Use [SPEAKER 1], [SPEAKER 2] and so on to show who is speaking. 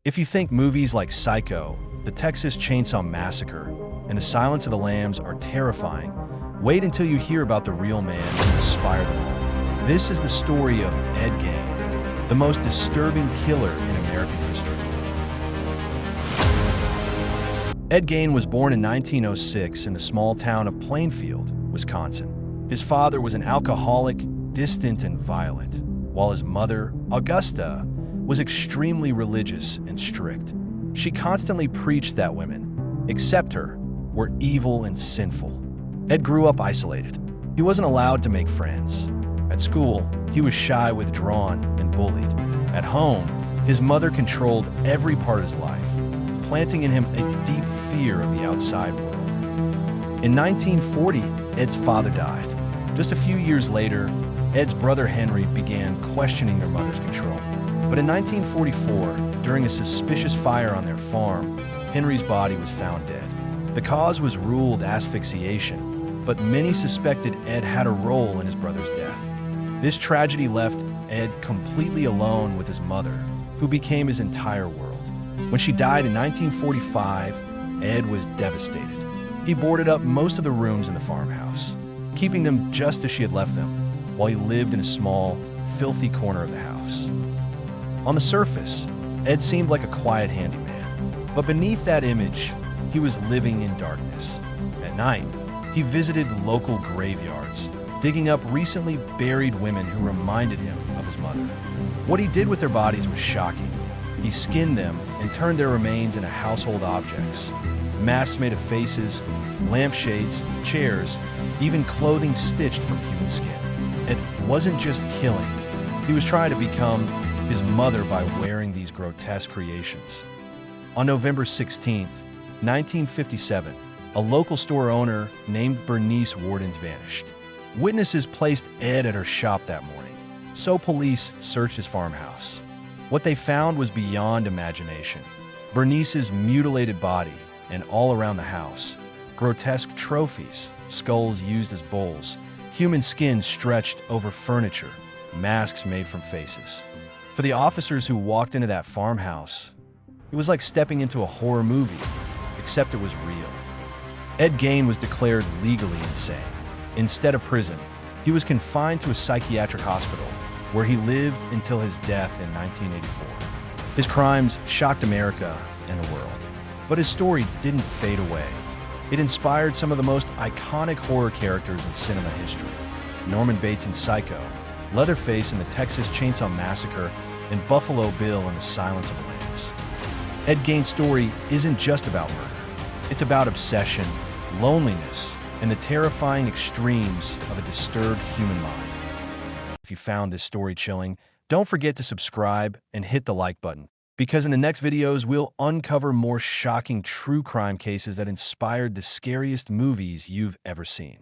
[SPEAKER 1] If you think movies like Psycho, The Texas Chainsaw Massacre, and The Silence of the Lambs are terrifying, wait until you hear about the real man who inspired them all. This is the story of Ed Gein, the most disturbing killer in American history. Ed Gein was born in 1906 in the small town of Plainfield, Wisconsin. His father was an alcoholic, distant, and violent, while his mother, Augusta, was extremely religious and strict. She constantly preached that women, except her, were evil and sinful. Ed grew up isolated. He wasn't allowed to make friends. At school, he was shy, withdrawn, and bullied. At home, his mother controlled every part of his life, planting in him a deep fear of the outside world. In 1940, Ed's father died. Just a few years later, Ed's brother Henry began questioning their mother's control. But in 1944, during a suspicious fire on their farm, Henry's body was found dead. The cause was ruled asphyxiation, but many suspected Ed had a role in his brother's death. This tragedy left Ed completely alone with his mother, who became his entire world. When she died in 1945, Ed was devastated. He boarded up most of the rooms in the farmhouse, keeping them just as she had left them, while he lived in a small, filthy corner of the house. On the surface, Ed seemed like a quiet handyman, but beneath that image, he was living in darkness. At night, he visited local graveyards, digging up recently buried women who reminded him of his mother. What he did with their bodies was shocking. He skinned them and turned their remains into household objects. Masks made of faces, lampshades, chairs, even clothing stitched from human skin. It wasn't just killing. He was trying to become his mother by wearing these grotesque creations. On November 16, 1957, a local store owner named Bernice Wardens vanished. Witnesses placed Ed at her shop that morning, so police searched his farmhouse. What they found was beyond imagination. Bernice's mutilated body, and all around the house, grotesque trophies, skulls used as bowls, human skin stretched over furniture, masks made from faces. For the officers who walked into that farmhouse, it was like stepping into a horror movie, except it was real. Ed Gein was declared legally insane. Instead of prison, he was confined to a psychiatric hospital, where he lived until his death in 1984. His crimes shocked America and the world, but his story didn't fade away. It inspired some of the most iconic horror characters in cinema history: Norman Bates in Psycho, Leatherface in The Texas Chainsaw Massacre, and Buffalo Bill in The Silence of the Lambs. Ed Gein's story isn't just about murder. It's about obsession, loneliness, and the terrifying extremes of a disturbed human mind. If you found this story chilling, don't forget to subscribe and hit the like button, because in the next videos, we'll uncover more shocking true crime cases that inspired the scariest movies you've ever seen.